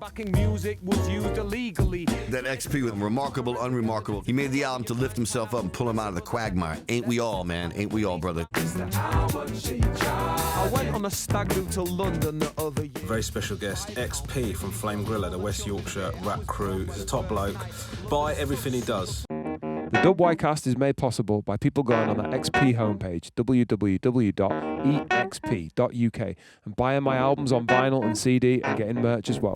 Backing music was used illegally. That ExP was remarkable, unremarkable. He made the album to lift himself up and pull him out of the quagmire. Ain't we all, man? Ain't we all, brother? I went on a stag do to London the other year. Very special guest, ExP from Flame Griller, the West Yorkshire rap crew. He's a top bloke. Buy everything he does. The WYcast is made possible by people going on the ExP homepage, www.exp.uk, and buying my albums on vinyl and CD and getting merch as well.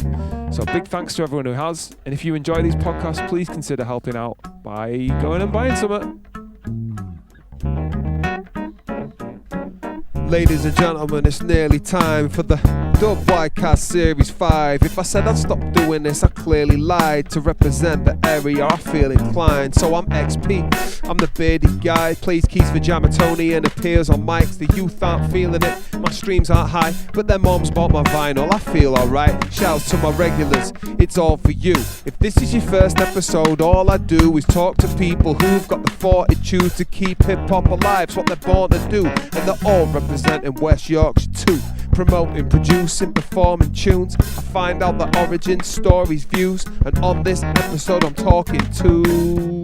So big thanks to everyone who has, and if you enjoy these podcasts, please consider helping out by going and buying some. Ladies and gentlemen, it's nearly time for the WYcast Series 5. If I said I'd stop doing this, I clearly lied. To represent the area, I feel inclined. So I'm ExP, I'm the bearded guy. Plays keys for Jamatoni and appears on mics. The youth aren't feeling it, my streams aren't high, but their moms bought my vinyl, I feel alright. Shouts to my regulars, it's all for you. If this is your first episode, all I do is talk to people who've got the fortitude to keep hip-hop alive. It's what they're born to do, and they're all representing West Yorkshire too. Promoting, producing, performing tunes. I find out the origins, stories, views, and on this episode I'm talking to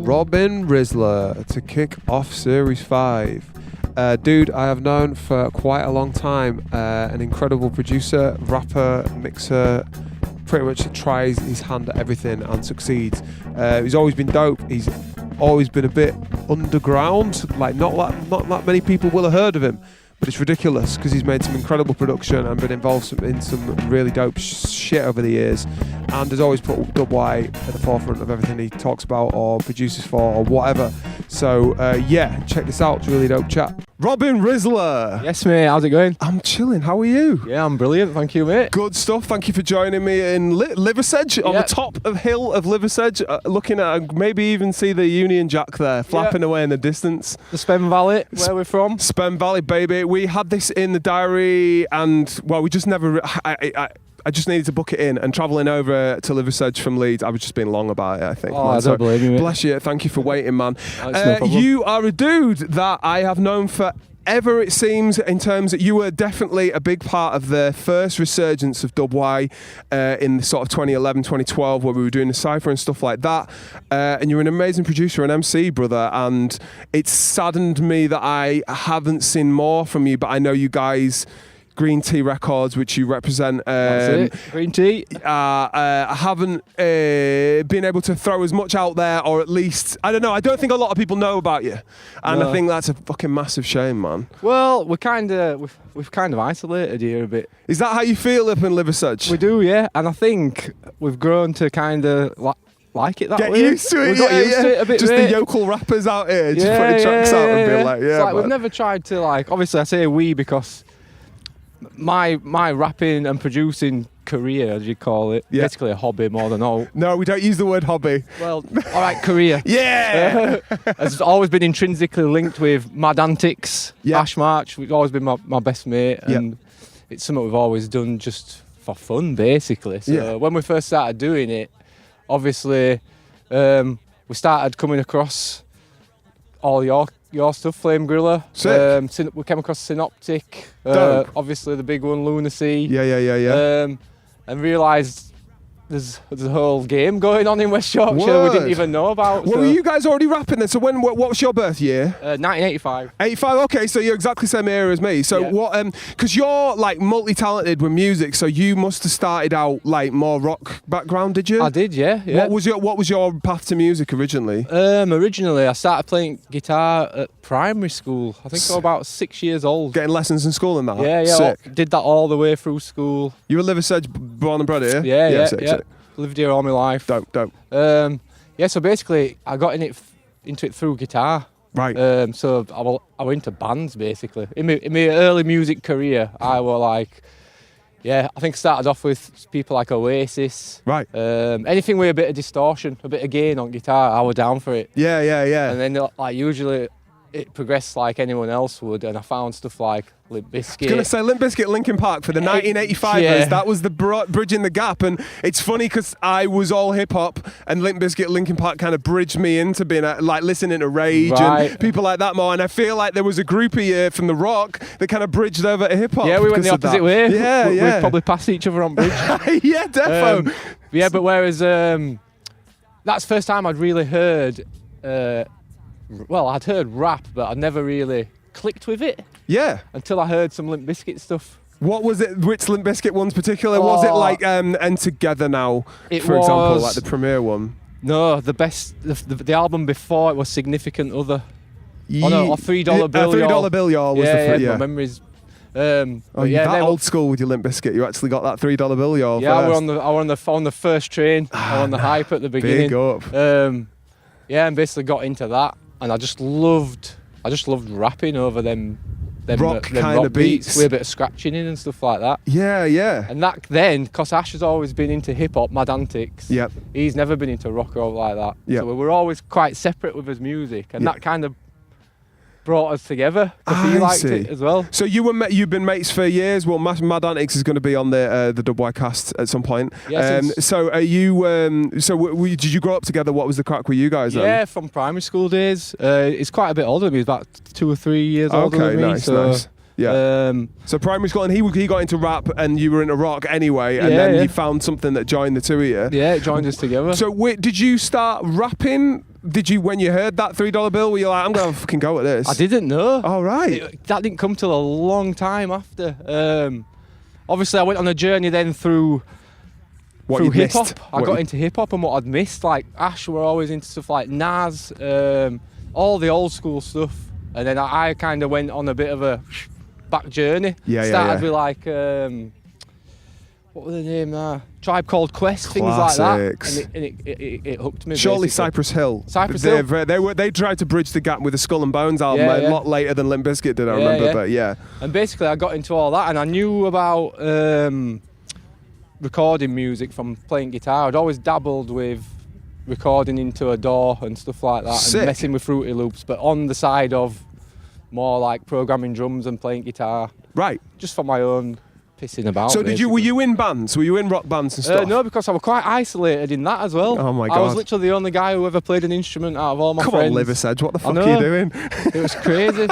Robin Rizla to kick off Series 5. Dude I have known for quite a long time, an incredible producer, rapper, mixer, pretty much tries his hand at everything and succeeds. He's always been dope. He's always been a bit underground, like not that many people will have heard of him. But it's ridiculous because he's made some incredible production and been involved in some really dope shit over the years, and has always put WY at the forefront of everything he talks about or produces for or whatever. So yeah, check this out. It's a really dope chat. Robin Rizla. Yes, mate. How's it going? I'm chilling. How are you? Yeah, I'm brilliant. Thank you, mate. Good stuff. Thank you for joining me in Liversedge, on the top of hill of Liversedge, looking at maybe even see the Union Jack there flapping away in the distance. The Spen Valley, where we're from. Spen Valley, baby. We had this in the diary, and well, we just never. I just needed to book it in, and travelling over to Liversedge from Leeds, I was just being long about it, I think. Oh, man. I don't believe you, mate. Bless you. Thank you for waiting, man. No problem. You are a dude that I have known for ever, it seems, in terms that you were definitely a big part of the first resurgence of WY in the sort of 2011, 2012, where we were doing the cypher and stuff like that. And you're an amazing producer and MC, brother. And it's saddened me that I haven't seen more from you, but I know you guys, Green Tea Records, which you represent. That's it. Green Tea. I haven't been able to throw as much out there, or at least, I don't know, I don't think a lot of people know about you. And I think that's a fucking massive shame, man. Well, we've kind of isolated here a bit. Is that how you feel up in Liversedge? We do, yeah. And I think we've grown to kind of like it that way. Get used to it. We've got used to it a bit, just mate. the yokel rappers out here, just putting tracks out and being like, It's like we've never tried to, like, obviously I say we because my rapping and producing career, as you call it, basically a hobby more than all. No, we don't use the word hobby. Well, all right, career. Yeah! Has always been intrinsically linked with Mad Antiks, Ash March, which has always been my best mate, and it's something we've always done just for fun, basically. So when we first started doing it, obviously, we started coming across all your stuff, Flame Griller. Sick. We came across Synoptic, obviously the big one, Lunar C. Yeah. And realised there's a whole game going on in West Yorkshire we didn't even know about. Well, were you guys already rapping then? So what was your birth year? 1985. 85, okay, so you're exactly the same era as me. So what, because you're like multi-talented with music, so you must have started out like more rock background, did you? I did, yeah. What was your path to music originally? Originally, I started playing guitar at primary school. I think I was about 6 years old. Getting lessons in school and that? Yeah. Sick. Did that all the way through school. You were Liversedge born and bred here? Yeah. Sick. Lived here all my life. Dope. So basically, I got into it through guitar. Right. So I went into bands basically. In my early music career, I were like, I think I started off with people like Oasis. Right. Anything with a bit of distortion, a bit of gain on guitar, I was down for it. Yeah. And then like usually it progressed like anyone else would, and I found stuff like Limp Bizkit. I was going to say Limp Bizkit, Linkin Park for the 1985ers. That was the bridging the gap. And it's funny because I was all hip hop, and Limp Bizkit, Linkin Park kind of bridged me into being like listening to Rage and people like that more. And I feel like there was a group of you from the rock that kind of bridged over to hip hop. Yeah, we went the opposite way. Yeah. We'd probably pass each other on bridge. Yeah, defo. Yeah, but whereas that's the first time I'd really heard. I'd heard rap, but I'd never really clicked with it. Yeah. Until I heard some Limp Bizkit stuff. What was it? Which Limp Bizkit ones particular? Was it like And Together Now, for example, like the premiere one? No, the best. The album before it was Significant Other. Oh no, or $3 Bill. $3 Bill, y'all was the my memories. You're that old school with your Limp Bizkit. You actually got that $3 bill, y'all. Yeah, first. I were on the first train. I were on the hype at the beginning. Big up. And basically got into that, and I just loved rapping over them rock kind of beats with a bit of scratching in and stuff like that. Yeah, yeah. And that then, because Ash has always been into hip hop, Mad Antiks. Yep. He's never been into rock or like that. Yep. So we were always quite separate with his music, and that kind of brought us together because he liked it as well. So you've been mates for years. Well, Mad Antiks is going to be on the WYcast at some point. Yes, so are you? Did you grow up together? What was the crack with you guys? Yeah, from primary school days. He's quite a bit older than me. He's about 2 or 3 years older than me. Nice. Yeah. So primary school, and he got into rap, and you were into rock anyway, and then you found something that joined the two of you. Yeah, it joined us together. So did you start rapping? Did you, when you heard that $3 bill, were you like, I'm going to fucking go at this? I didn't know. Oh, right. That didn't come till a long time after. Obviously, I went on a journey then through hip hop. I got into hip hop and what I'd missed. Like Ash were always into stuff like Nas, all the old school stuff. And then I kind of went on a bit of a back journey. Started with like, what was the name now? Tribe Called Quest, things like that. And it hooked me. Surely basically. Cypress Hill. Hill. They tried to bridge the gap with the Skull and Bones album a lot later than Limp Bizkit did, I remember. But yeah. And basically I got into all that, and I knew about recording music from playing guitar. I'd always dabbled with recording into a DAW and stuff like that. Sick. And messing with Fruity Loops, but on the side of more like programming drums and playing guitar. Right. Just for my own pissing about. So were you in bands? Were you in rock bands and stuff? No, because I was quite isolated in that as well. Oh my God. I was literally the only guy who ever played an instrument out of all my friends. Come on, Liversedge, what the fuck are you doing? It was crazy.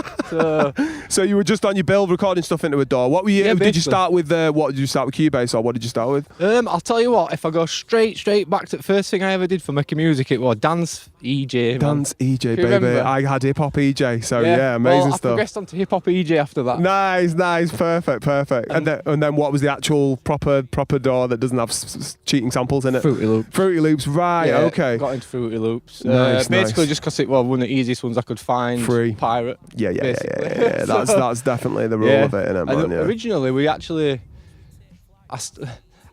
So you were just on your bill recording stuff into a DAW. What were you? Did you start with? What did you start with? Cubase, or what did you start with? I'll tell you what. If I go straight back to the first thing I ever did for making music, it was dance EJ. Dance EJ, baby. Remember? I had hip hop EJ, so yeah, amazing stuff. I progressed onto hip hop EJ after that. Nice, perfect. And then what was the actual proper DAW that doesn't have cheating samples in it? Fruity Loops, right? Yeah, okay. Got into Fruity Loops. Basically, just because it was one of the easiest ones I could find. Free. Pirate. Yeah. That's definitely the rule of it, isn't it, man? Originally, I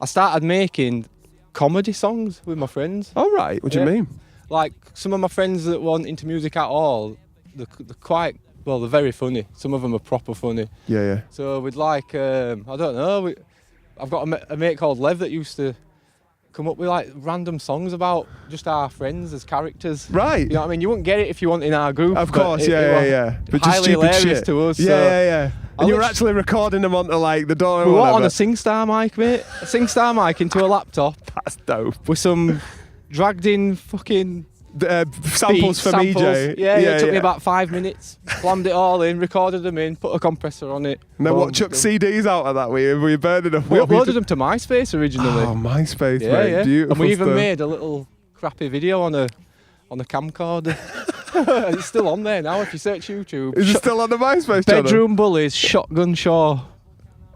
started making comedy songs with my friends. Oh, right. What do you mean? Like, some of my friends that weren't into music at all, they're quite, well, they're very funny. Some of them are proper funny. Yeah. So we'd like, I don't know, I've got a mate called Lev that used to come up with like random songs about just our friends as characters. Right. You know what I mean? You wouldn't get it if you weren't in our group. Of course, yeah. But just highly stupid hilarious shit. to us. Yeah. And you were actually recording them onto like the DAW. We were on a SingStar mic, mate. A SingStar mic into a laptop. That's dope. With some dragged in fucking samples from EJ. Yeah, it took me about 5 minutes. Slammed it all in, recorded them in, put a compressor on it. And then what, chuck CDs out of that? Were you burning them? We uploaded them to MySpace originally. Oh, MySpace, mate. Yeah. Beautiful And we even stuff. made a little crappy video on a camcorder. And it's still on there now if you search YouTube. Is it still on the MySpace channel? Bedroom Bullies, Shotgun Shaw.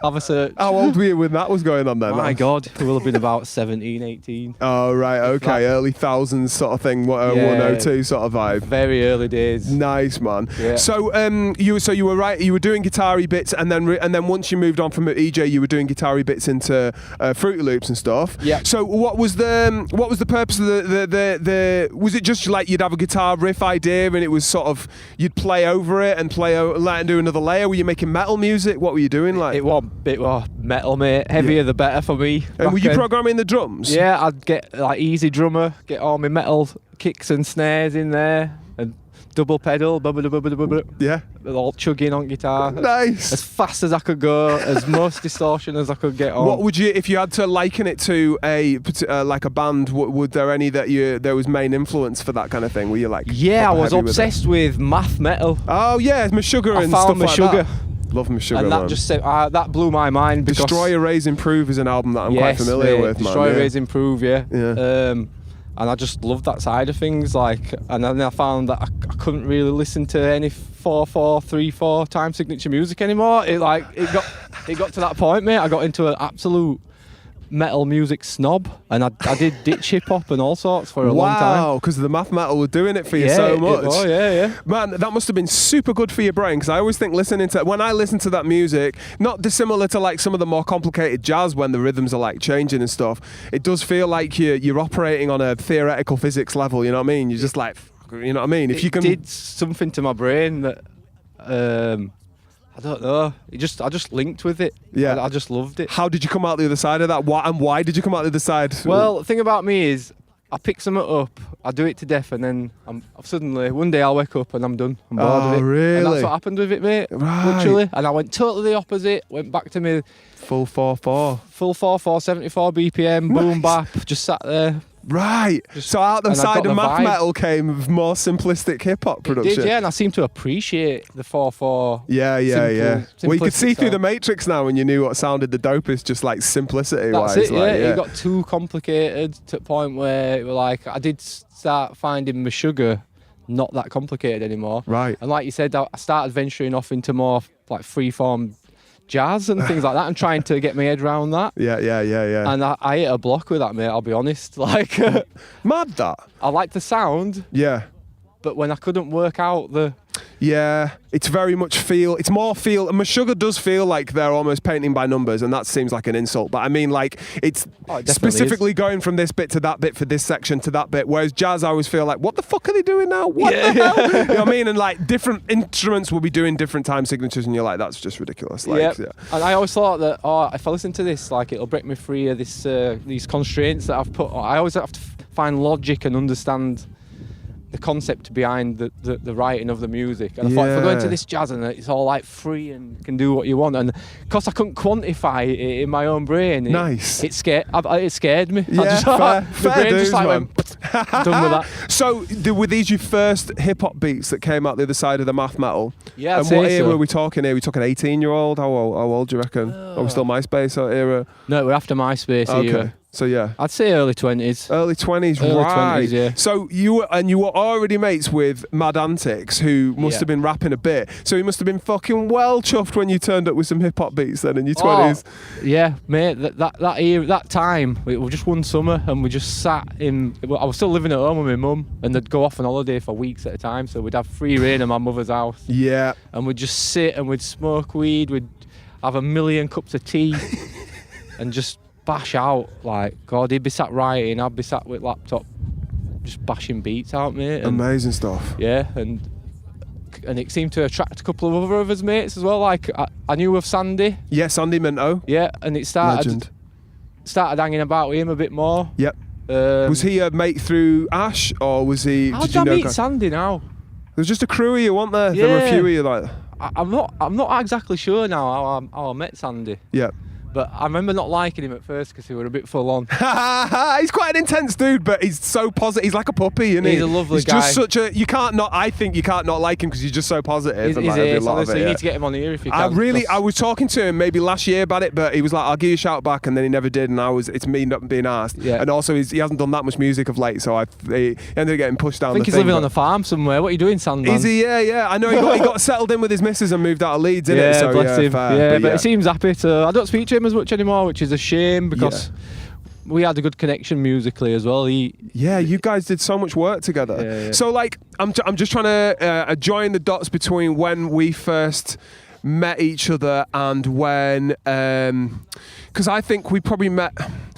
Have a search. How old were you when that was going on then? My God, we will have been about 17, 18. Oh, right, okay. Early thousands sort of thing, 102 sort of vibe. Very early days. Nice, man. Yeah. So you were doing guitar-y bits, and then once you moved on from EJ, you were doing guitar-y bits into Fruity Loops and stuff. Yeah. So what was the purpose of the was it just like you'd have a guitar riff idea and it was sort of you'd play over it and do another layer? Were you making metal music? What were you doing like? It was metal, mate. Heavier the better for me. And were you programming the drums? Yeah, I'd get like Easy Drummer, get all my metal kicks and snares in there, and double pedal, yeah, all chugging on guitar. Nice. As fast as I could go, as most distortion as I could get on. What would you, if you had to liken it to like a band? Would there any there was main influence for that kind of thing? Were you like? Yeah, I was obsessed with math metal. Oh yeah, Meshuggah and stuff like that. Love Me Sugar, and that man. just that blew my mind. Because Destroy, Erase, Improve is an album that I'm quite familiar with, man. Destroy, Erase, Improve, yeah. Yeah. And I just loved that side of things, like, and then I found that I couldn't really listen to any 4/4, 3/4 time signature music anymore. It got to that point, mate. I got into an absolute metal music snob, and I did ditch hip hop and all sorts for a long time. Wow, because the math metal were doing it for you so much. Oh yeah. Man, that must have been super good for your brain, because I always think when I listen to that music, not dissimilar to like some of the more complicated jazz when the rhythms are like changing and stuff, it does feel like you're operating on a theoretical physics level, you know what I mean? You're just like, you know what I mean? If you can... did something to my brain that I don't know. I just linked with it. Yeah. I just loved it. How did you come out the other side of that? Why did you come out the other side? Well, the thing about me is, I pick something up, I do it to death, and then suddenly one day I'll wake up and I'm done. I'm bored of it. Really? And that's what happened with it, mate. Right. Literally. And I went totally the opposite. Went back to me full 4/4. full 4/4, 74 BPM, boom bap, just sat there. Right. So out the and I side got of the math vibe. metal came with more simplistic hip hop production. It did, yeah, and I seem to appreciate the 4/4. Yeah. Well, you could see through the Matrix now when you knew what sounded the dopest, just like simplicity That's wise. it, yeah. It got too complicated to the point where it was like I did start finding my sugar not that complicated anymore. Right. And like you said, I started venturing off into more like freeform jazz and things like that, and trying to get my head around that. Yeah. And I hit a block with that, mate. I'll be honest. Like, Mad that. I like the sound, Yeah. but when I couldn't work out the Yeah, it's very much it's more feel, and Meshuggah does feel like they're almost painting by numbers, and that seems like an insult, but I mean, like, it's it specifically going from this bit to that bit for this section to that bit, whereas jazz, I always feel like, what the fuck are they doing now? What the hell? You know what I mean? And like, different instruments will be doing different time signatures, and you're like, that's just ridiculous. Like, yeah. And I always thought that, if I listen to this, like, it'll break me free of this these constraints that I've put on. I always have to find logic and understand the concept behind the writing of the music. And I thought, if I go into this jazz and it's all like free and you can do what you want, and because I couldn't quantify it in my own brain, it scared me. Yeah, fair dues, just like man. done with that. So were these your first hip hop beats that came out the other side of the math metal? Yeah, and what era are we talking here? Are we talking 18-year-old? How old do you reckon? Are we still MySpace era? No, we're after MySpace era. So yeah, I'd say early 20s. Early 20s, early right? 20s, yeah. So you were already mates with Mad Antiks, who must have been rapping a bit. So he must have been fucking well chuffed when you turned up with some hip hop beats then in your 20s. Yeah, mate. That era, that time, it was just one summer, and we just sat in. I was still living at home with my mum, and they'd go off on holiday for weeks at a time. So we'd have free reign at my mother's house. Yeah. And we'd just sit and we'd smoke weed. We'd have a million cups of tea, and just bash out. Like, God, he'd be sat writing, I'd be sat with laptop just bashing beats out, mate. Amazing stuff. Yeah, and it seemed to attract a couple of other of his mates as well. Like, I knew of Sandy. Yeah, Sandy Minto. Yeah, and it started Legend. Hanging about with him a bit more. Yep. Was he a mate through Ash, or was he? How did I meet Sandy now? There was just a crew of you, weren't there? Yeah. There were a few of you, like. I'm not exactly sure now how I met Sandy. Yeah. But I remember not liking him at first because he was a bit full on. He's quite an intense dude, but he's so positive. He's like a puppy, isn't he? He's a lovely guy. He's just such a. I think you can't not like him because he's just so positive. He's you need to get him on the ear if you can. I was talking to him maybe last year about it, but he was like, "I'll give you a shout back," and then he never did. And it's me not being asked. Yeah. And also, he hasn't done that much music of late, so he ended up getting pushed down. I think he's living on a farm somewhere. What are you doing, Sandman? Is he? Yeah. I know he got settled in with his missus and moved out of Leeds, innit? Yeah, So, bless him. fair, but he seems happy to. I don't speak to him as much anymore, which is a shame because we had a good connection musically as well. You guys did so much work together. Yeah. So like, I'm just trying to join the dots between when we first met each other and when, because I think we probably met,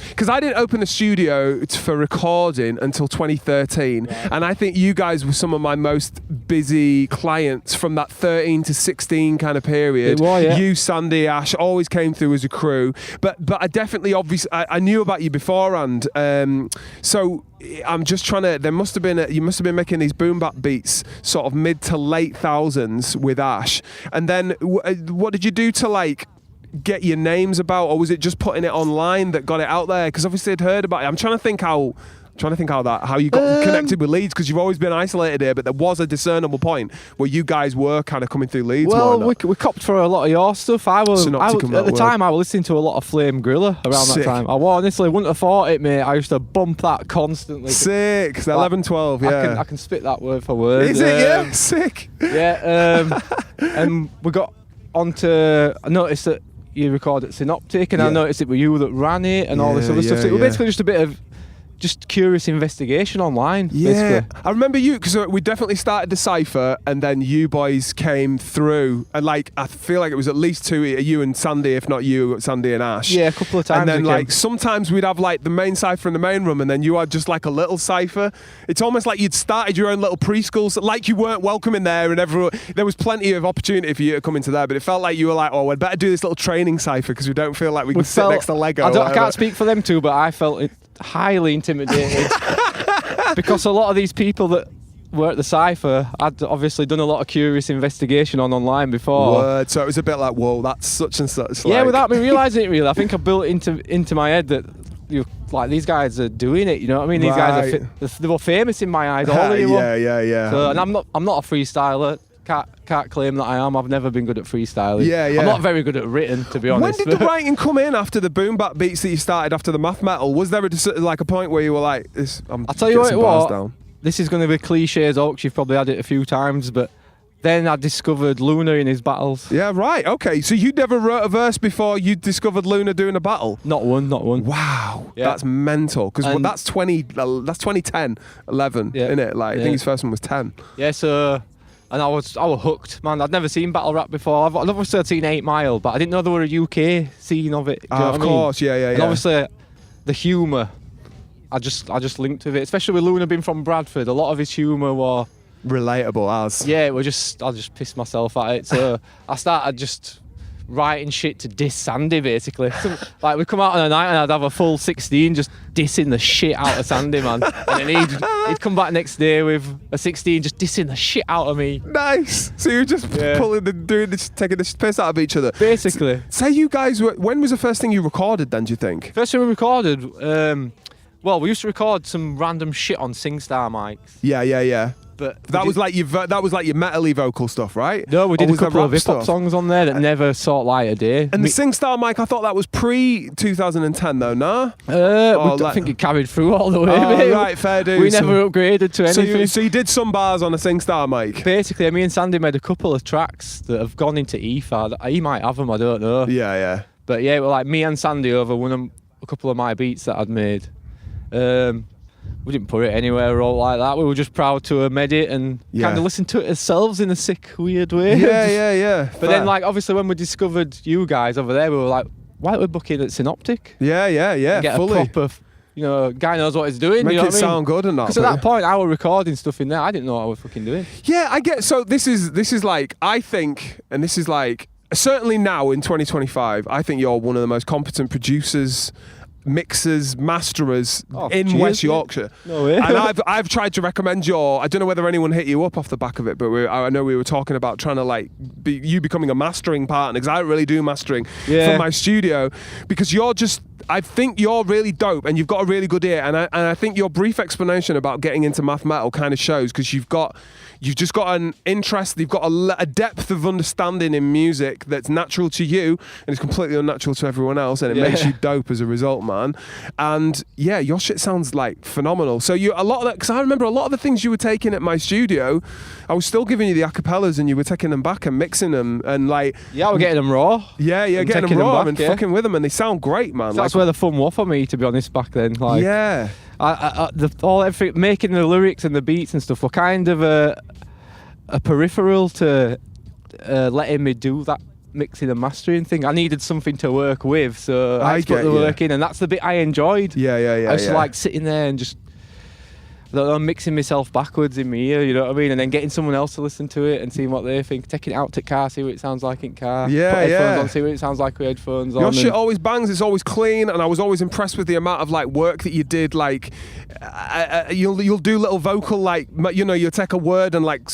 because I didn't open the studio for recording until 2013, and I think you guys were some of my most busy clients from that 13 to 16 kind of period. You, Sandy, Ash always came through as a crew, but I definitely, obviously, I knew about you beforehand. So I'm just trying to. You must have been making these boom bap beats, sort of mid to late thousands with Ash, and then what did you do to like get your names about, or was it just putting it online that got it out there? Because obviously I'd heard about it. I'm trying to think how I'm trying to think how you got connected with Leeds, because you've always been isolated here, but there was a discernible point where you guys were kind of coming through Leeds. Well, we copped for a lot of your stuff. I was at the time I was listening to a lot of Flame Grilla around Sick. that time. I honestly wouldn't have thought it, mate. I used to bump that constantly. Sick. 11, 12, yeah. I can spit that word for word. Is it? Yeah. Sick. Yeah. And we got onto. I noticed that you recorded Synoptic, and I noticed it was you that ran it and all this other stuff. So it was basically just a bit of just curious investigation online. Yeah, basically. I remember you, because we definitely started the cypher, and then you boys came through, and like I feel like it was at least two, you and Sandy, if not you, Sandy and Ash. Yeah, a couple of times. And then like sometimes we'd have like the main cypher in the main room, and then you had just like a little cypher. It's almost like you'd started your own little preschool, so like you weren't welcome in there, and everyone, there was plenty of opportunity for you to come into there, but it felt like you were like, oh, we'd better do this little training cypher because we don't feel like we can sit next to Lego. I can't speak for them two, but I felt highly intimidated because a lot of these people that were at the cypher had obviously done a lot of curious investigation online before. Word. So it was a bit like, whoa, that's such and such. Yeah, without me realising it really. I think I built it into my head that like these guys are doing it, you know what I mean? These guys they were famous in my eyes, all of you. Yeah. So, and I'm not a freestyler. Can't claim that I am. I've never been good at freestyling. Yeah. I'm not very good at written, to be honest. When did the writing come in after the boom bap beats that you started after the math metal? Was there a point where you were like, I'll tell you what it was. This is going to be cliche as Oaks. You've probably had it a few times, but then I discovered Lunar in his battles. Yeah, right. Okay, so you never wrote a verse before you discovered Lunar doing a battle? Not one. Wow, yeah. That's mental. Because that's 2010, 11, yeah. innit? Like, I think his first one was 10. Yeah, so. And I was hooked, man. I'd never seen battle rap before. I've obviously seen 8 Mile, but I didn't know there were a UK scene of it. Of course, yeah. And obviously, the humour, I just linked with it. Especially with Lunar being from Bradford, a lot of his humour was relatable as. Yeah, I just pissed myself at it. So I started just writing shit to diss Sandy, basically. So, like, we'd come out on a night and I'd have a full 16 just dissing the shit out of Sandy, man. And then he'd come back next day with a 16 just dissing the shit out of me. Nice. So you're just taking the piss out of each other. Basically. Say you guys when was the first thing you recorded then, do you think? First thing we recorded, well, we used to record some random shit on SingStar mics. Yeah. But that was like your metal-y vocal stuff, right? No, we did a couple of hip-hop songs on there that never saw light of day. And the SingStar mic, I thought that was pre-2010 though, nah? I think it carried through all the way. Right, fair dues. We never upgraded to anything. So you did some bars on a SingStar mic? Basically, me and Sandy made a couple of tracks that have gone into EFA. He might have them, I don't know. Yeah. But yeah, it was like me and Sandy over a couple of my beats that I'd made. We didn't put it anywhere or all like that. We were just proud to have made it and kind of listen to it ourselves in a sick, weird way. Yeah. But then, like, obviously, when we discovered you guys over there, we were like, why don't we book in at Synoptic? Yeah. And get fully. a proper, guy knows what he's doing. Make you know it sound good and that. Because at that point, I was recording stuff in there. I didn't know what I was fucking doing. Yeah, I get. So this is like, I think, and this is like, certainly now in 2025, I think you're one of the most competent producers, mixers, masterers in West Yorkshire. No way. And I've tried to recommend I don't know whether anyone hit you up off the back of it, but I know we were talking about trying to like you becoming a mastering partner, because I don't really do mastering for my studio, because I think you're really dope and you've got a really good ear, and I think your brief explanation about getting into math metal kind of shows, because you've just got an interest, you've got a depth of understanding in music that's natural to you and it's completely unnatural to everyone else, and it makes you dope as a result, man. And yeah, your shit sounds like phenomenal. So because I remember a lot of the things you were taking at my studio, I was still giving you the acapellas and you were taking them back and mixing them and like... Yeah, we're getting them raw. Yeah, getting them raw and fucking with them, and they sound great, man. That's where the fun was for me, to be honest, back then. Like, yeah. Everything, making the lyrics and the beats and stuff were kind of a peripheral to letting me do that mixing and mastering thing. I needed something to work with, so I put the work in, and that's the bit I enjoyed. Yeah. I used to like sitting there and just, I don't know, mixing myself backwards in my ear, you know what I mean, and then getting someone else to listen to it and seeing what they think, taking it out to car, see what it sounds like in car, put headphones on, see what it sounds like with headphones on. Your shit always bangs, it's always clean, and I was always impressed with the amount of like work that you did. Like you'll do little vocal, like, you'll take a word and like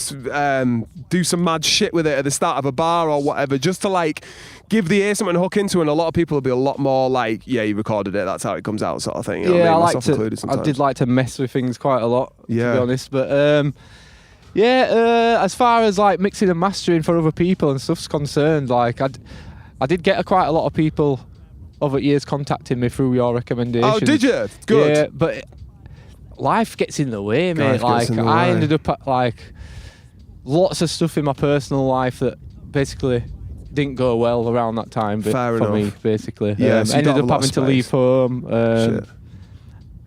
do some mad shit with it at the start of a bar or whatever, just to like give the ear something to hook into, and a lot of people will be a lot more like, yeah, you recorded it, that's how it comes out, sort of thing. You know what I mean? Myself included sometimes. I did like to mess with things quite a lot, to be honest. But as far as like mixing and mastering for other people and stuff's concerned, like I did get quite a lot of people over years contacting me through your recommendations. Oh, did you? Good. Yeah, but life gets in the way, mate. Like I ended up at like lots of stuff in my personal life that basically didn't go well around that time. For me, basically. Yeah, so ended up having to leave home.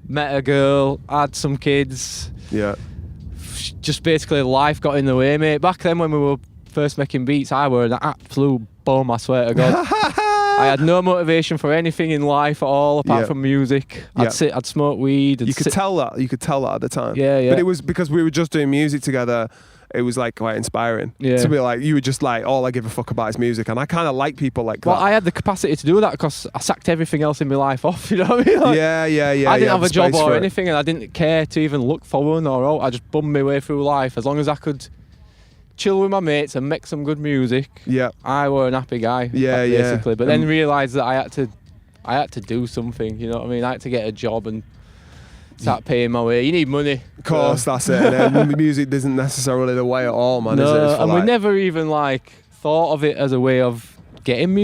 Met a girl, had some kids. Yeah. Just basically life got in the way, mate. Back then when we were first making beats, I were an absolute bum, I swear to God. I had no motivation for anything in life at all apart from music. I'd smoke weed. You could tell that at the time. Yeah. But it was because we were just doing music together. It was like quite inspiring to be like, you were just like, all I give a fuck about is music, and I kind of like people like that. Well, I had the capacity to do that because I sacked everything else in my life off. You know what I mean? Like, yeah. I didn't have a job or anything, and I didn't care to even look for one or out. I just bummed my way through life as long as I could chill with my mates and make some good music. Yeah, I were an happy guy. Basically. But then realised that I had to do something. You know what I mean? I had to get a job and start paying my way. You need money. Of course, that's it. And music isn't necessarily the way at all, man. No, is it? And we never even like thought of it as a way of getting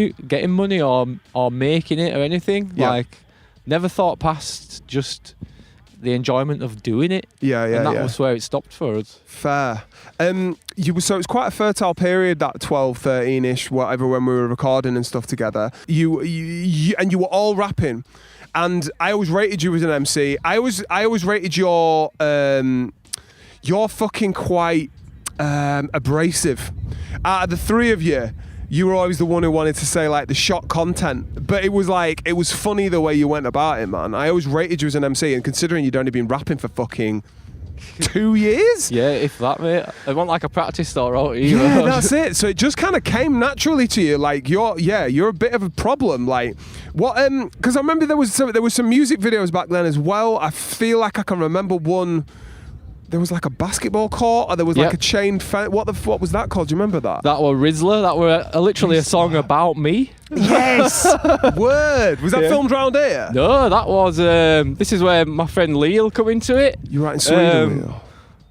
money or making it or anything. Yeah. Like, never thought past just the enjoyment of doing it. And that was where it stopped for us. Fair. So it was quite a fertile period, that 12, 13-ish, whatever, when we were recording and stuff together. You were all rapping. And I always rated you as an MC. I always rated you're fucking quite abrasive. Out of the three of you, you were always the one who wanted to say like the shot content. But it was funny the way you went about it, man. I always rated you as an MC, and considering you'd only been rapping for fucking 2 years? Yeah, if that, mate. I want like a practice start out either. Yeah, that's it. So it just kind of came naturally to you. Like you're a bit of a problem. Like what? Because I remember there was some music videos back then as well. I feel like I can remember one. There was like a basketball court, or there was like a chain fence. What was that called? Do you remember that? That were Rizla. That were literally a song about me. Yes. Word. Was that filmed round here? No, that was. This is where my friend Leigh will come into it. You're right in Sweden, Leigh.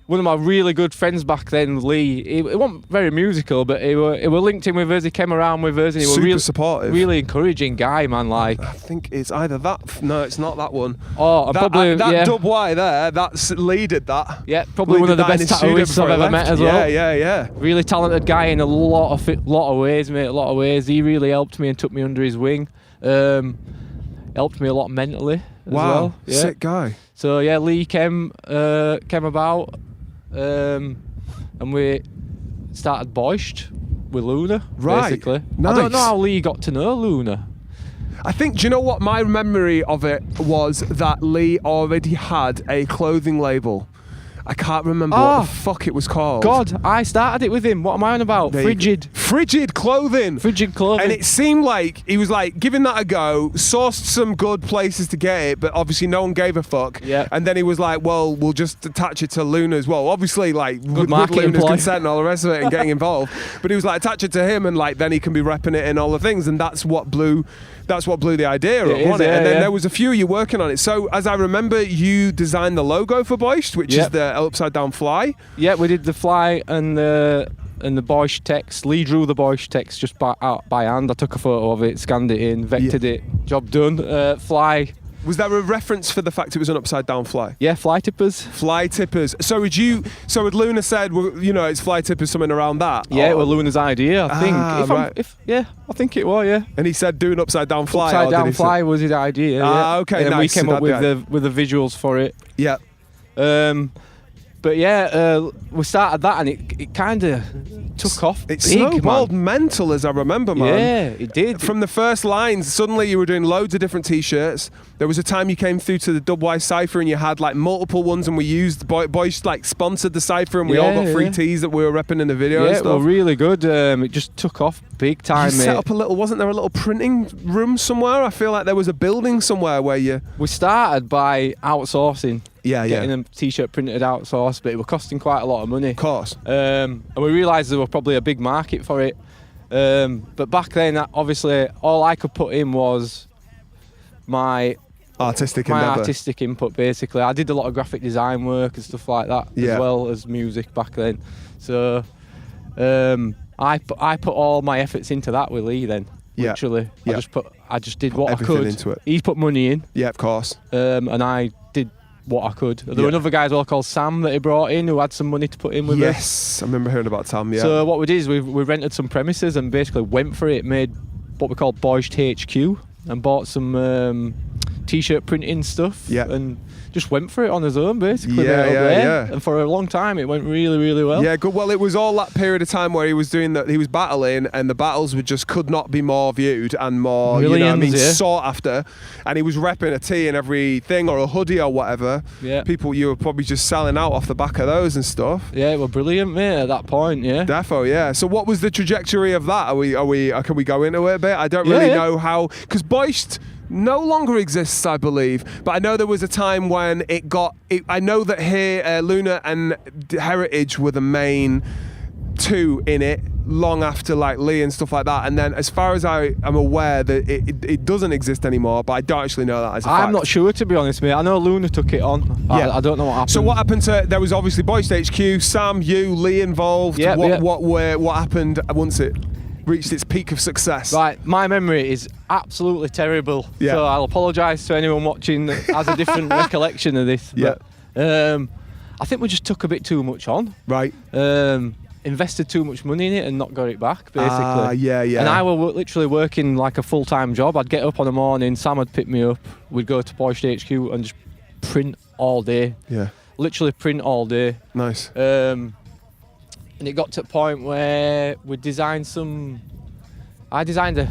One of my really good friends back then, Leigh, he wasn't very musical, but he were linked in with us, he came around with us, and he was super supportive. Really encouraging guy, man. Like, I think it's either that. No, it's not that one. Oh, probably that Dub Y there. That's Leigh did that. Yeah, probably one of the best tattooists I've ever met as well. Yeah. Really talented guy in a lot of ways, mate. A lot of ways. He really helped me and took me under his wing. Helped me a lot mentally as well. Yeah. Sick guy. So yeah, Leigh came about. And we started Boisht with Lunar, basically. Nice. I don't know how Leigh got to know Lunar. I think, do you know what my memory of it was? That Leigh already had a clothing label. I can't remember what the fuck it was called. God, I started it with him. What am I on about? Frigid clothing. And it seemed like he was like giving that a go, sourced some good places to get it, but obviously no one gave a fuck. Yeah. And then he was like, well, we'll just attach it to Luna as well. Obviously, like, with Luna's consent and all the rest of it and getting involved. But he was like, attach it to him, and like then he can be repping it in all the things. And that's what blew the idea up, wasn't it? And then there was a few of you working on it. So as I remember, you designed the logo for Boisht, which is the upside down fly. Yeah, we did the fly and the Boisht text. Leigh drew the Boisht text just by hand. I took a photo of it, scanned it in, vectored it. Job done. Fly. Was there a reference for the fact it was an upside down fly? Yeah, fly tippers. Fly tippers. So had Luna said, well, you know, it's fly tippers, something around that? Yeah, it was Luna's idea, I think. I think it was, yeah. And he said do an upside down fly. Upside down fly was his idea. Okay, and then nice. we came up with the visuals for it. Yeah. But yeah, we started that, and it kind of took off. It snowballed mental, as I remember, man. Yeah, it did. From the first lines, suddenly you were doing loads of different t-shirts. There was a time you came through to the WY Cypher and you had like multiple ones, and we used Boisht like sponsored the Cypher, and we all got free tees that we were repping in the video and stuff. Yeah, really good. It just took off big time, you set up wasn't there a little printing room somewhere? I feel like there was a building somewhere where we started by outsourcing. Getting a t-shirt printed outsourced, but it was costing quite a lot of money. Of course. And we realised there was probably a big market for it. But back then, obviously, all I could put in was my artistic input. Basically, I did a lot of graphic design work and stuff like that, as well as music back then. So I put all my efforts into that with Leigh then. Literally, I just did what everything I could. into it. He put money in. Yeah, of course. And I did what I could. There were another guy as well called Sam that he brought in who had some money to put in with us. Yes, I remember hearing about Sam. Yeah. So what we did is we rented some premises and basically went for it. Made what we call Boisht HQ and bought some t-shirt printing stuff. Yeah. And just went for it on his own, basically. Yeah. And for a long time, it went really, really well. Yeah, good. Well, it was all that period of time where he was doing that. He was battling, and the battles could not be more viewed and more, sought after. And he was repping a tee and everything, or a hoodie or whatever. Yeah. People, you were probably just selling out off the back of those and stuff. Yeah, it was brilliant, mate. At that point, yeah. Defo, yeah. So, what was the trajectory of that? Can we go into it a bit? I don't really know how, because Boisht no longer exists, I believe, but I know there was a time when I know that here Lunar and Heritage were the main two in it, long after like Leigh and stuff like that. And then as far as I am aware, that it doesn't exist anymore, but I don't actually know that as a fact. I'm not sure, to be honest, mate. I know Lunar took it on. I don't know what happened. So what happened there was obviously Boisht HQ, Sam, you, Leigh involved. What happened once it reached its peak of success? Right, my memory is absolutely terrible. Yeah. So I'll apologise to anyone watching that has a different recollection of this. But, I think we just took a bit too much on. Right. Invested too much money in it and not got it back, basically. And I was literally working like a full-time job. I'd get up on the morning, Sam would pick me up, we'd go to Boisht HQ and just print all day. Yeah. Literally print all day. Nice. And it got to a point where we designed I designed a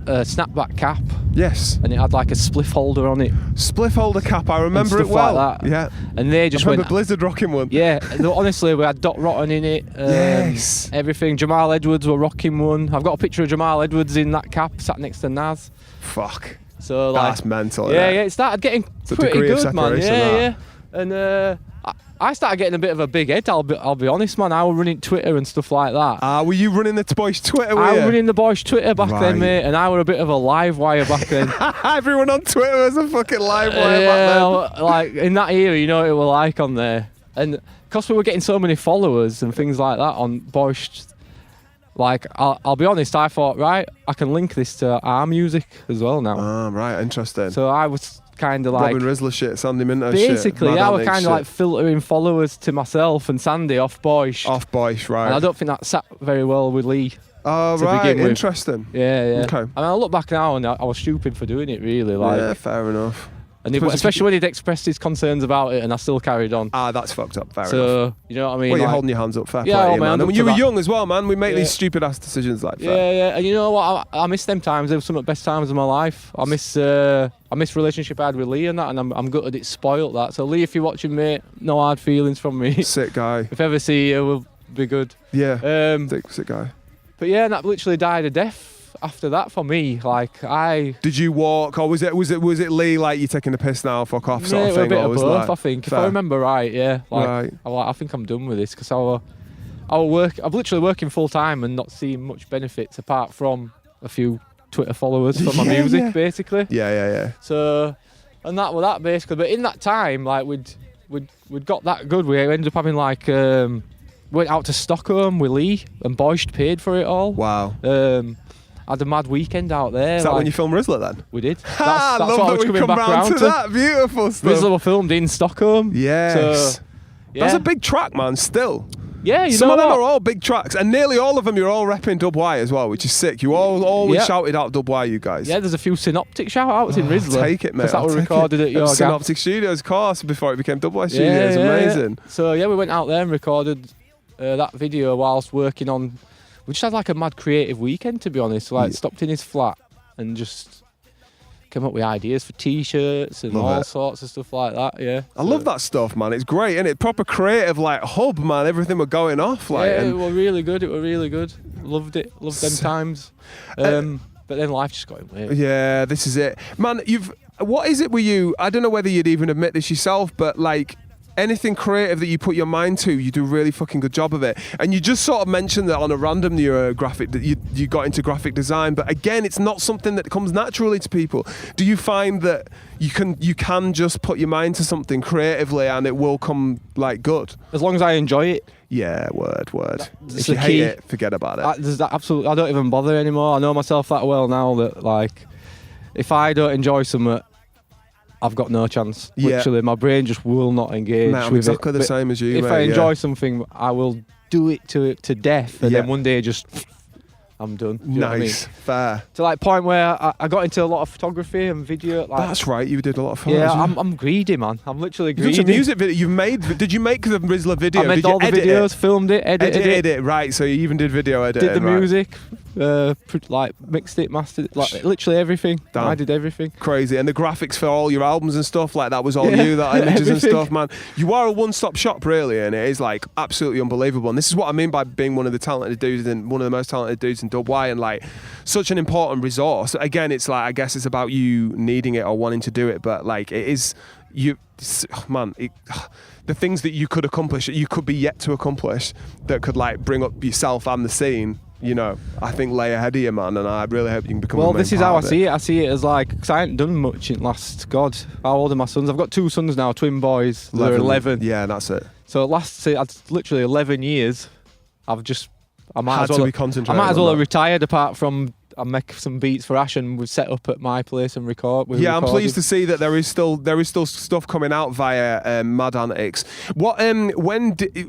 snapback cap. Yes. And it had like a spliff holder on it. Spliff holder cap, I remember it well. Like that. Yeah. And they just I remember Blizzard rocking one. Yeah. Honestly, we had Doc Rotten in it. Yes. Everything. Jamal Edwards were rocking one. I've got a picture of Jamal Edwards in that cap, sat next to Naz. Fuck. So like, that's mental. Yeah, it started getting pretty good, man. Yeah. And I started getting a bit of a big head, I'll be honest, man. I was running Twitter and stuff like that. Were you running the Boisht Twitter? I was running the Boisht Twitter back then, mate, and I was a bit of a live wire back then. Everyone on Twitter was a fucking live wire back then. Like in that era, you know what it was like on there. And because we were getting so many followers and things like that on Boisht, like I'll be honest, I thought, right, I can link this to our music as well now. Right, interesting. So I was kind of like Robin Rizla shit, Sandy Minto shit. Basically, I was kind of like filtering followers to myself and Sandy off Boisht. Off Boisht, right. And I don't think that sat very well with Leigh. Oh, right, interesting. Yeah. Okay. I mean, I look back now and I was stupid for doing it, really. Yeah, fair enough. And especially when he'd expressed his concerns about it and I still carried on. That's fucked up, fair enough. So, you know what I mean? Well, you're holding your hands up, fair play, man. And when you were young as well, man, we make these stupid ass decisions like that. Yeah. And you know what? I miss them times. They were some of the best times of my life. I miss relationship I had with Leigh and that, and I'm gutted it spoilt that. So Leigh, if you're watching, mate, no hard feelings from me. Sick guy. If ever see you, we'll be good. Yeah. Sick guy. But yeah, and that literally died a death. After that, for me, like Did you walk, or was it Leigh like you taking the piss now, fuck off sort of thing? A bit of both, like, I think. If I remember right, yeah. Like, I think I'm done with this because I'm literally working full time and not seeing much benefits apart from a few Twitter followers for my music, basically. Yeah. So, and that was that basically. But in that time, like we'd got that good. We ended up having like went out to Stockholm with Leigh and Boisht paid for it all. Wow. Had a mad weekend out there. Is that when you filmed Rizla then? We did. That's what I was coming back around to. That beautiful stuff. Rizla were filmed in Stockholm. Yes. So, that's a big track, man, still. Yeah, some of them are all big tracks, and nearly all of them you're all repping Dub Y as well, which is sick. You all always shouted out Dub Y, you guys. Yeah, there's a few Synoptic shout-outs in Rizla. Take it, mate. Because that was recorded at your Synoptic Studios, of course, before it became Dub Y Studios. Amazing. Yeah. So, yeah, we went out there and recorded that video whilst working on... We just had like a mad creative weekend, to be honest. Like, stopped in his flat and just came up with ideas for T-shirts and all sorts of stuff like that, yeah. I love that stuff, man. It's great, isn't it? Proper creative, like, hub, man. Everything were going off. Like, it was really good. Loved it. Loved them times. But then life just got in the way. Yeah, this is it. Man, what is it with you? I don't know whether you'd even admit this yourself, but, like, anything creative that you put your mind to, you do a really fucking good job of it. And you just sort of mentioned that on a random you're a graphic, that you got into graphic design, but again, it's not something that comes naturally to people. Do you find that you can just put your mind to something creatively and it will come like good? As long as I enjoy it. Yeah, word. That's if you the hate key. it, forget about it. There's that absolutely. I don't even bother anymore. I know myself that well now that like, if I don't enjoy something, I've got no chance. Yeah. Literally, my brain just will not engage. Mate, I'm with exactly it. the But same as you, If mate, I enjoy something, I will do it to death, and Yeah. then one day just I'm done. Do you know what I mean? Nice, fair. To like point where I got into a lot of photography and video. Like, That's right, you did a lot of photos. yeah, didn't you? I'm greedy, man. I'm literally You've done greedy. some music video. You've made. Did you make the Rizla video? I made did you all the edit videos, it? filmed it, edited it, Right, so you even did video editing. did the right. music, like mixed it, mastered it, like literally everything. Damn. I did everything. Crazy. And the graphics for all your albums and stuff, like that was all you, that images and everything. stuff, man. You are a one-stop shop, really, and it is like absolutely unbelievable. And this is what I mean by being one of the talented dudes and one of the most talented dudes in WY, and like such an important resource. Again, it's like, I guess it's about you needing it or wanting to do it, but like it is, the things that you could accomplish, that you could be yet to accomplish, that could like bring up yourself and the scene. You know, I think lay ahead of you, man, and I really hope you can become. Well, a main this is part how I of see it. I see it as like, because I ain't done much in last, God, how old are my sons? I've got 2 sons now, twin boys. They're 11. Yeah, that's it. So literally 11 years, I might Had as well to be concentrating I might as on well have that. retired, apart from I make some beats for Ash and we've set up at my place and record. Yeah, I'm pleased to see that there is still stuff coming out via Mad Antiks. What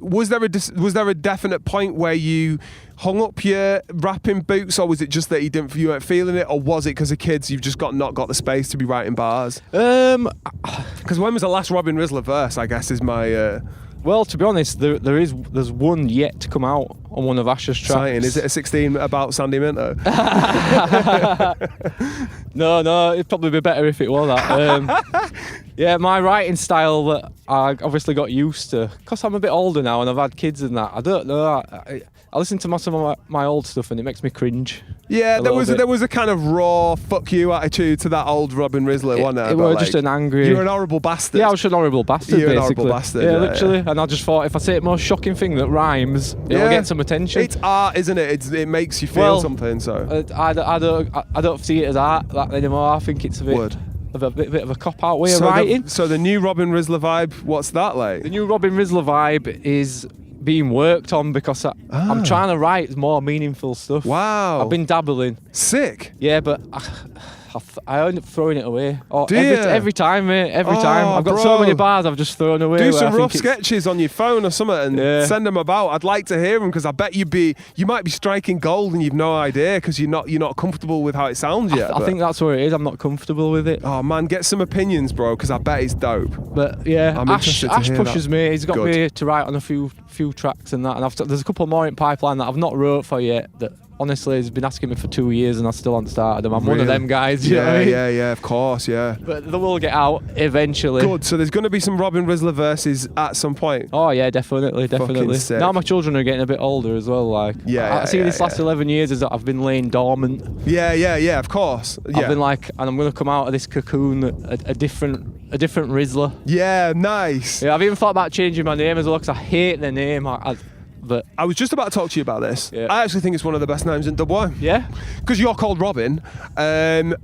was there a definite point where you hung up your rapping boots, or was it just that you weren't feeling it, or was it because of kids you've just not got the space to be writing bars? Because when was the last Robin Rizla verse, I guess, is my Well, to be honest, there's one yet to come out on one of Ash's tracks. exciting. Is it a 16 about Sandy Minto? No, it'd probably be better if it were that. Yeah, my writing style that I obviously got used to, because I'm a bit older now and I've had kids and that. I don't know. I listen to some of my old stuff and it makes me cringe. Yeah, there bit. was a kind of raw fuck you attitude to that old Robin Rizla, wasn't there? It But, was just like, an angry. You're an horrible bastard. Yeah, I was an horrible bastard. You're an basically. horrible bastard, Yeah, yeah, literally. And I just thought if I say the most shocking thing that rhymes, it'll get some attention. It's art, isn't it? It makes you feel something. So I don't see it as art that anymore. I think it's a bit Word. of a bit of a cop out way of writing. So the new Robin Rizla vibe, what's that like? The new Robin Rizla vibe is being worked on because I'm trying to write more meaningful stuff. Wow. I've been dabbling. Sick. Yeah, but I end up throwing it away. Do you? Every time, mate. Every time. I've got bro. so many bars I've just thrown away. Do where some I think rough sketches on your phone or something and send them about. I'd like to hear them because I bet you might be striking gold and you've no idea because you're not comfortable with how it sounds yet. I think that's where it is. I'm not comfortable with it. Oh man, get some opinions, bro, because I bet it's dope. But yeah, I'm Ash interested to hear pushes that. me. He's got Good. me to write on a few tracks and that. And there's a couple more in pipeline that I've not wrote for yet. That honestly he's been asking me for 2 years and I still haven't started them. I'm one of them guys. You know what I mean? Yeah, of course, yeah. But they will get out eventually. Good. So there's going to be some Robin Rizla verses at some point. Oh yeah, definitely. Fucking sick. Now my children are getting a bit older as well. Like I see this last 11 years is that I've been laying dormant. Yeah, of course. Yeah. I've been like, and I'm gonna come out of this cocoon a different Rizla. Yeah, nice. Yeah, I've even thought about changing my name as well because I hate the name. But I was just about to talk to you about this. Yeah. I actually think it's one of the best names in WY. yeah, Because you're called Robin, and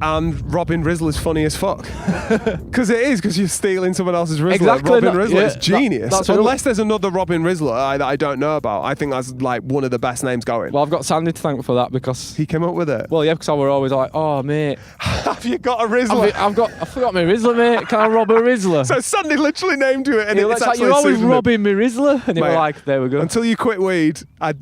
Robin Rizla is funny as fuck. Because it is, because you're stealing someone else's Rizla. Exactly, Robin that- Rizla yeah, is genius. that's what- Unless there's another Robin Rizla that I don't know about. I think that's like one of the best names going. well I've got Sandy to thank for that because He came up with it. well yeah because I were always like, oh mate, Have you got a Rizla? I forgot my Rizla, mate. Can I rob a Rizla? So Sandy literally named you it, and He it's was like, actually you're always pseudonym. robbing me Rizla, and they were Mate, like, there we go. Until you quit weed,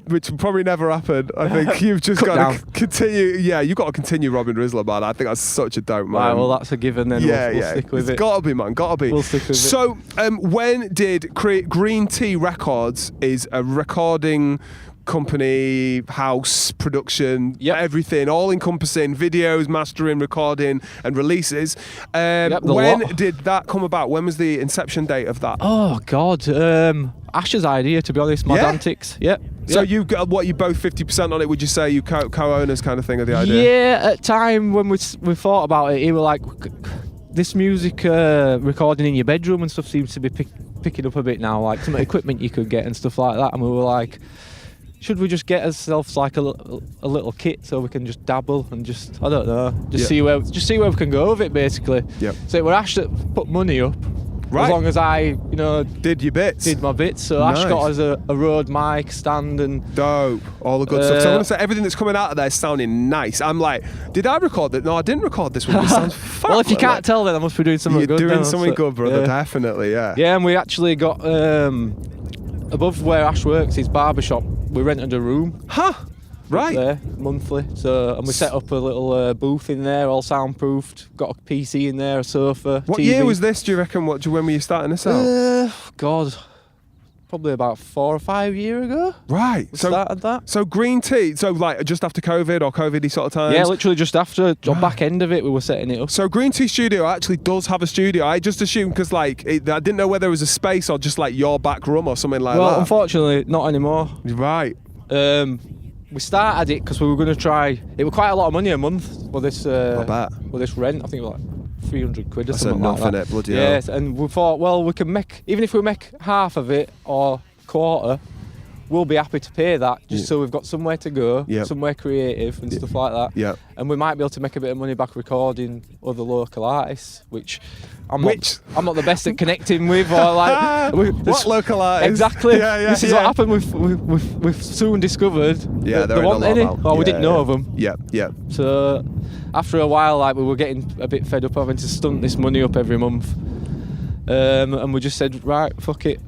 which will probably never happen, I think you've just Cut got down. to continue. Yeah, you've got to continue Robin Rizla, man. I think that's such a dope man. Right, well that's a given then. We'll stick with it's it. gotta be, man. Gotta be. We'll stick with it. So, when did Green Tea Records is a recording company, house, production, Yep. everything, all encompassing videos, mastering, recording, and releases. The When lot. did that come about? When was the inception date of that? Oh God, Ash's idea, to be honest. Mad Yeah? Antiks. Yep. So Yep. you got you both 50% on it? Would you say you co-owners kind of thing of the idea? Yeah, at time when we thought about it, he were like, this music recording in your bedroom and stuff seems to be picking up a bit now, like some equipment you could get and stuff like that. And we were like, should we just get ourselves like a little kit so we can just dabble and just, I don't know, see where we can go with it, basically. Yep. So it were Ash that put money up. Right. As long as I, did your bits. Did my bits. So Ash got us a Rode mic stand and dope, all the good stuff. So I want to say everything that's coming out of there is sounding nice. I'm like, did I record that? No, I didn't record this one. It sounds fun. Well, if you can't tell, then I must be doing something good. You're doing now, something good, brother. Definitely, yeah. Yeah, and we actually got above where Ash works, his barbershop. We rented a room. Huh. Right. There, monthly. So, and we set up a little booth in there, all soundproofed. Got a PC in there, a sofa. What TV. year was this? Do you reckon? When were you starting this out? God, probably about 4 or 5 years ago. Right. We started that. So green tea. So like just after COVID or COVID-y sort of times. Yeah, literally just after. Right. Back end of it, we were setting it up. So Green Tea Studio actually does have a studio. I just assumed because like I didn't know whether there was a space or just like your back room or something like that. Well, unfortunately, not anymore. Right. We started it because we were going to try. It was quite a lot of money a month with this. I bet. With this rent, I think it was like 300 quid or That's something enough, like that. innit? Bloody yes, hell. and we thought, well, we can make, even if we make half of it or quarter, we'll be happy to pay that just so we've got somewhere to go, somewhere creative and stuff like that. Yeah. And we might be able to make a bit of money back recording other local artists, which I'm not the best at connecting with, or like what local artists? Exactly. Yeah, this is what happened. We've soon discovered. Yeah, there weren't any, or we didn't know of them. Yeah, yeah. So after a while, like we were getting a bit fed up having to stunt this money up every month, and we just said, right, fuck it.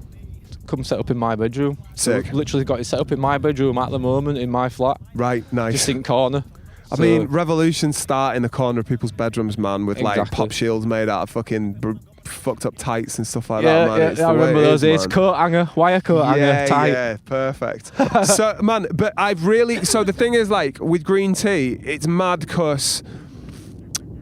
Come set up in my bedroom. Sick. So we've literally got it set up in my bedroom at the moment in my flat. Right, nice. Just in corner. I mean, revolutions start in the corner of people's bedrooms, man, with like pop shields made out of fucking fucked up tights and stuff like that, man. Yeah, I remember those days. Coat hanger, wire coat hanger, tight. Yeah, perfect. So, man, but I've really... So the thing is, like, with green tea, it's mad because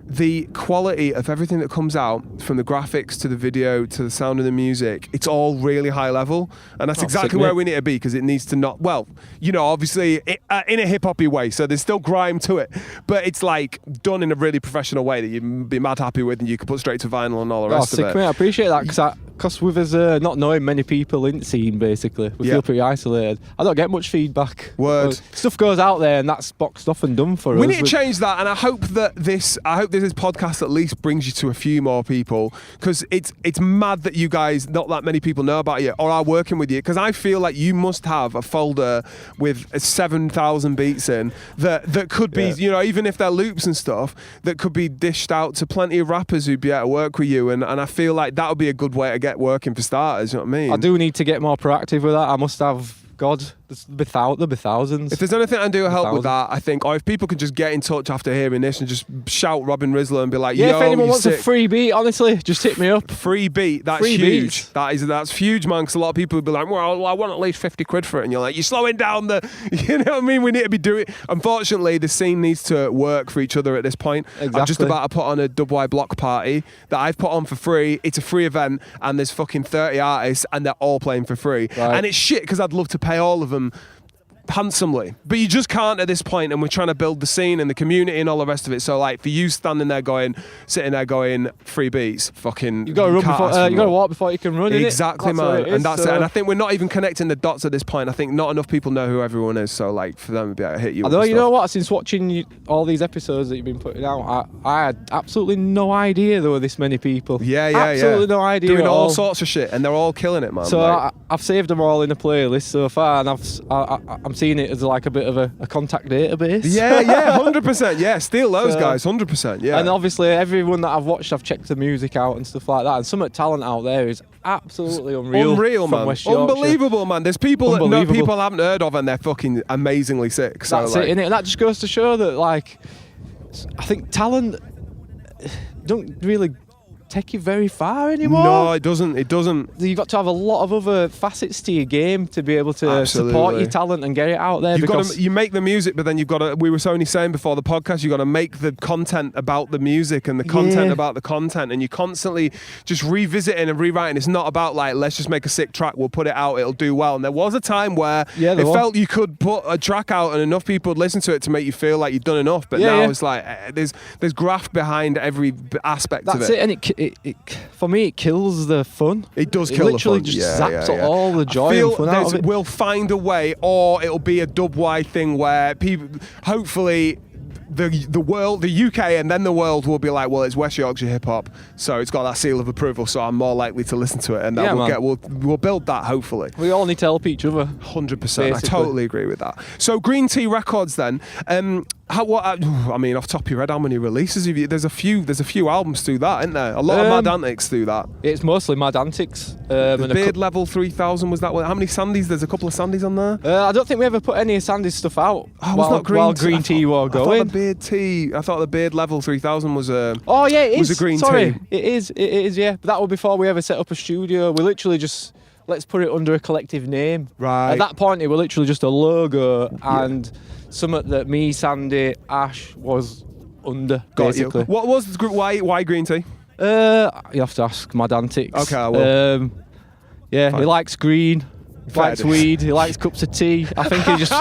the quality of everything that comes out, from the graphics to the video to the sound of the music, it's all really high level, and that's exactly where we need to be, because it needs to not, well, you know, obviously in a hip-hoppy way, so there's still grime to it, but it's like done in a really professional way that you'd be mad happy with and you could put straight to vinyl and all the rest of it. Mate, I appreciate that, because with us not knowing many people in the scene, basically, we feel pretty isolated. I don't get much feedback. Word. Stuff goes out there and that's boxed off and done for us. We need to change that, and I hope this podcast at least brings you to a few more people, because it's mad that you guys, not that many people know about you or are working with you, because I feel like you must have a folder with 7,000 beats in that could be, you know, even if they're loops and stuff, that could be dished out to plenty of rappers who'd be able to work with you, and I feel like that would be a good way to get working for starters, you know what I mean? I do need to get more proactive with that. I must have, God, there'll be thousands. If there's anything I can do to help with that, I think, or if people can just get in touch after hearing this and just shout Robin Rizla and be like, yo, if anyone wants sick. A free beat, honestly, just hit me up. Free beat, that's free huge. Beats. That's huge, man, because a lot of people would be like, well, I want at least 50 quid for it, and you're like, you're slowing down the, you know what I mean? We need to be doing, unfortunately, the scene needs to work for each other at this point. Exactly. I'm just about to put on a WY block party that I've put on for free. It's a free event, and there's fucking 30 artists, and they're all playing for free. Right. And it's shit, because I'd love to pay all of them handsomely, but you just can't at this point, and we're trying to build the scene and the community and all the rest of it. So like, for you sitting there going free beats, fucking, you got to run before you got to walk before you can run. Exactly, man. And that's it. And I think we're not even connecting the dots at this point. I think not enough people know who everyone is. So like, for them to be able to hit you. Although you know what, since watching all these episodes that you've been putting out, I had absolutely no idea there were this many people. Absolutely no idea. Doing all sorts of shit, and they're all killing it, man. So like, I've saved them all in a playlist so far, and I'm seeing it as like a bit of a contact database. Yeah, 100%. Yeah, steal those guys, 100%. Yeah. And obviously, everyone that I've watched, I've checked the music out and stuff like that. And some of the talent out there is absolutely unreal, man. West Yorkshire. Unbelievable, man. There's people that people haven't heard of, and they're fucking amazingly sick. So that's it, innit? And that just goes to show that, like, I think talent don't really take you very far anymore. No, it doesn't. You've got to have a lot of other facets to your game to be able to support your talent and get it out there. You make the music, but then you've got to, we were only saying before the podcast, you've got to make the content about the music and the content about the content, and you constantly just revisiting and rewriting. It's not about like, let's just make a sick track, we'll put it out, it'll do well. And there was a time where it felt you could put a track out and enough people would listen to it to make you feel like you've done enough, but now it's like there's graft behind every aspect of it. That's it, and for me, it kills the fun. It does kill the fun. Literally just zaps all the joy and fun out of it. We'll find a way, or it'll be a dub-Y thing where people, hopefully, the world, the UK, and then the world will be like, well, it's West Yorkshire hip hop, so it's got that seal of approval. So I'm more likely to listen to it, and we'll build that hopefully. We all need to help each other. 100%. I totally agree with that. So Green Tea Records, then. I mean, off the top of your head, how many releases have you? There's a few albums through that, isn't there? A lot of Mad Antiks through that. It's mostly Mad Antiks. The Beard Level 3000 was that one? How many Sandys? There's a couple of Sandys on there. I don't think we ever put any Sandy's stuff out while Green Tea were going. I thought the Beard Level 3000 was a. Oh yeah, it is. Was a Green Sorry, Tea. It is. Yeah, but that was before we ever set up a studio. We literally just let's put it under a collective name. Right. At that point, it was literally just a logo and something that me, Sandy, Ash was under. Got basically. You. What was why Green Tea? You have to ask Mad Antiks. Okay, I will. Yeah, Fine. He likes green. He likes weed. He likes cups of tea. I think he just.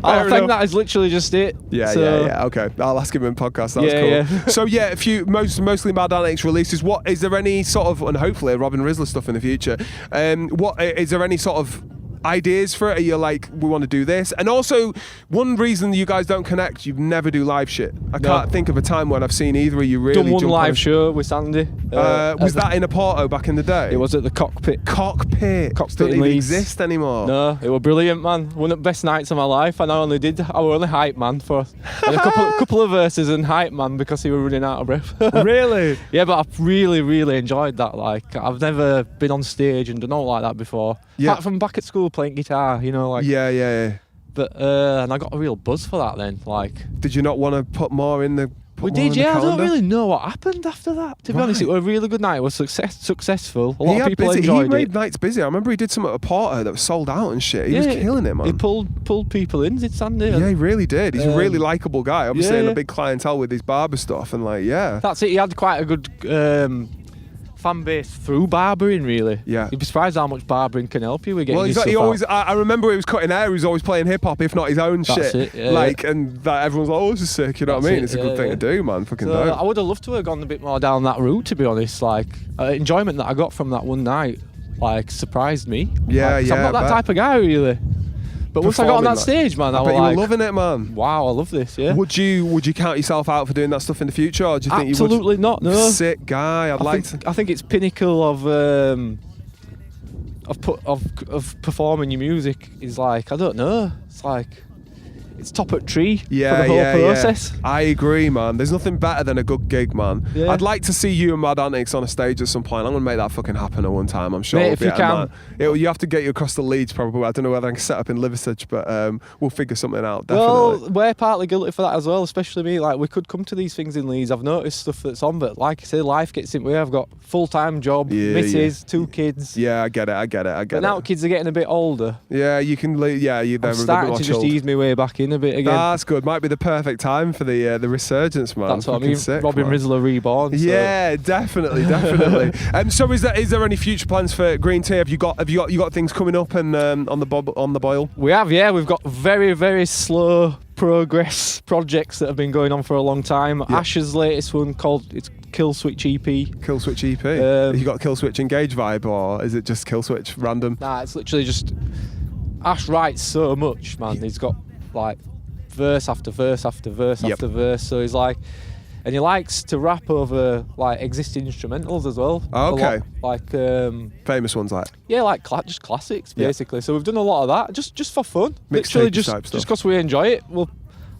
I think that is literally just it. Yeah. Okay, I'll ask him in podcast. That's cool. Yeah. So a few mostly Mad Antiks releases. What is there any sort of, and hopefully Robin Rizla stuff in the future? What is there any sort of ideas for it? Are you like, we want to do this? And also, one reason you guys don't connect, you never do live shit. I can't think of a time when I've seen either of you really done one live show with Sandy. Was that in a Porto back in the day? It was at the Cockpit. Cockpit don't even exist anymore. No, it was brilliant, man. One of the best nights of my life, and I was only hype man for and a couple of verses and hype man because he was running out of breath. Really? Yeah, but I've really enjoyed that. Like, I've never been on stage and done all like that before. Yeah. Apart from back at school playing guitar, like. Yeah. But and I got a real buzz for that then. Like, did you not want to put more in the? We did, yeah. I don't really know what happened after that. To be honest, it was a really good night. It was successful. A lot of people enjoyed it. He made nights busy. I remember he did something at a Porto that was sold out and shit. He was killing it, man. He pulled people in, did Sandy? Yeah, he really did. He's a really likeable guy. Obviously, in a big clientele with his barber stuff and That's it. He had quite a good fan base through barbering, really. Yeah. You'd be surprised how much barbering can help you with getting I remember he was cutting hair, he was always playing hip hop, if not his own shit. It, yeah, and that everyone's like, oh, this is sick, you know what I mean? It's a good thing to do, man. Fucking dope. I would have loved to have gone a bit more down that route, to be honest. Like, enjoyment that I got from that one night, surprised me. Yeah, I'm not that type of guy, really. But once I got on that stage, man, I was bet you were loving it, man. Wow, I love this. Yeah. Would you count yourself out for doing that stuff in the future, or do you think you would? Absolutely not. No. Sick guy. I think it's pinnacle of performing your music is like, I don't know. It's like, it's top at tree for the whole process. Yeah. I agree, man. There's nothing better than a good gig, man. Yeah. I'd like to see you and Mad Antiks on a stage at some point. I'm gonna make that fucking happen at one time. I'm sure. Mate, if you can. You have to get you across the Leeds, probably. I don't know whether I can set up in Liversedge, but we'll figure something out. Definitely. Well, we're partly guilty for that as well, especially me. Like, we could come to these things in Leeds. I've noticed stuff that's on, but like I say, life gets in the way. I've got full-time job, missus, 2 kids. Yeah, I get it. But now kids are getting a bit older. Yeah, you can. I'm starting to just ease my way back in a bit again. That's good. Might be the perfect time for the resurgence, man. That's what I mean. Sick, Robin Rizla reborn. So. Yeah, definitely. So is there any future plans for Green Tea? Have you got things coming up and on the boil? We have, yeah. We've got very, very slow progress projects that have been going on for a long time. Yeah. Ash's latest one it's Kill Switch EP. Kill Switch EP. Have you got Kill Switch Engage vibe, or is it just Kill Switch random? Nah, it's literally just Ash writes so much, man. He's got like verse after verse after verse after verse. So he's like, and he likes to rap over like existing instrumentals as well. Oh, okay. Like famous ones, like just classics basically. So we've done a lot of that just for fun. Literally just because we enjoy it.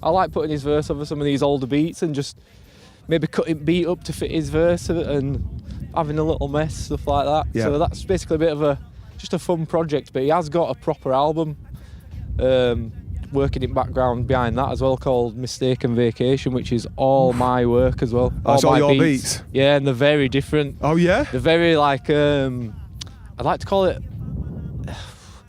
I like putting his verse over some of these older beats and just maybe cutting beat up to fit his verse and having a little mess, stuff like that. Yeah. So that's basically a bit of just a fun project. But he has got a proper album working in background behind that as well, called Mistaken Vacation, which is all my work as well. That's all your beats? Yeah, and they're very different. Oh yeah? They're very like, I'd like to call it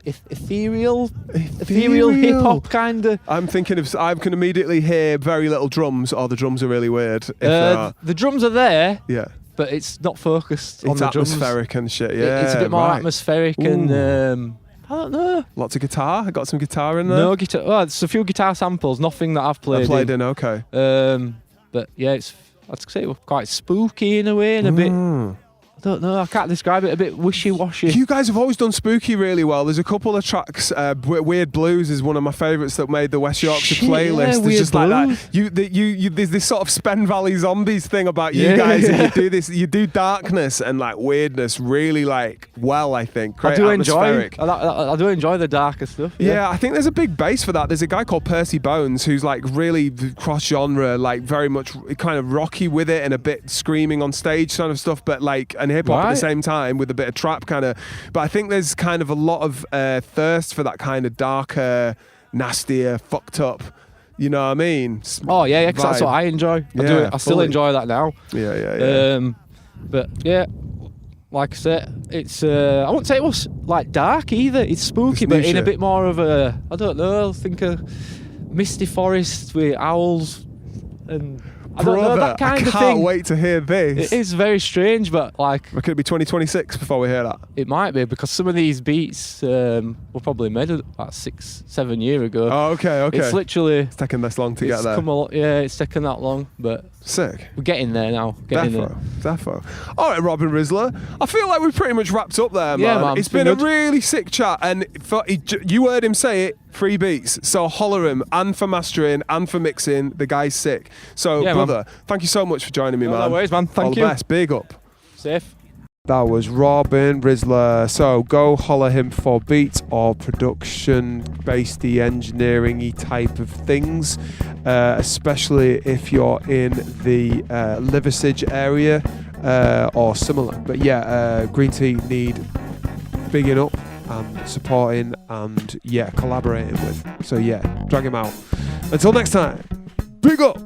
ethereal hip-hop kind of. I can immediately hear very little drums, or the drums are really weird. The drums are there. Yeah. But it's not focused on the drums. It's atmospheric and shit, yeah. It's a bit more atmospheric. Ooh. And I don't know. Lots of guitar. I got some guitar in there. No guitar. Well, it's a few guitar samples. Nothing that I've played. Okay. But yeah, I'd say it was quite spooky in a way, and a bit don't know. I can't describe it. A bit wishy-washy. You guys have always done spooky really well. There's a couple of tracks. Weird Blues is one of my favourites that made the West Yorkshire playlist. Weird just like Blues. that. There's this sort of Spen Valley Zombies thing about you guys. And you do this. You do darkness and like weirdness really like well. I think. Great atmospheric. I do enjoy the darker stuff. Yeah, I think there's a big base for that. There's a guy called Percy Bones who's like really cross-genre, like very much kind of rocky with it and a bit screaming on stage kind of stuff, but like and hip hop at the same time with a bit of trap kind of. But I think there's kind of a lot of thirst for that kind of darker, nastier, fucked up. You know what I mean? Oh yeah, because that's what I enjoy. I still enjoy that now. Yeah. But yeah. Like I said, it's I wouldn't say it was like dark either. It's spooky, but in a bit more of a, I don't know, think a misty forest with owls and I don't know, that kind of thing. I can't wait to hear this. It is very strange, but like... Could it be 2026 before we hear that? It might be, because some of these beats were probably made about 6-7 years ago. Oh, okay. It's literally... It's taken this long to get there. It's taken that long, but... Sick. We're getting there now. Defo. All right, Robin Rizla. I feel like we've pretty much wrapped up there, man. Yeah, man. It's been a really sick chat, and you heard him say it, 3 beats. So holler him, and for mastering, and for mixing. The guy's sick. So, brother, thank you so much for joining me, man. No worries, man. Thank you. All the best. Big up. Safe. That was Robin Rizla. So go holler him for beats or production-based engineering-y type of things, especially if you're in the Liversedge area or similar. But yeah, Green Tea need bigging up and supporting and collaborating with. So yeah, drag him out. Until next time, big up.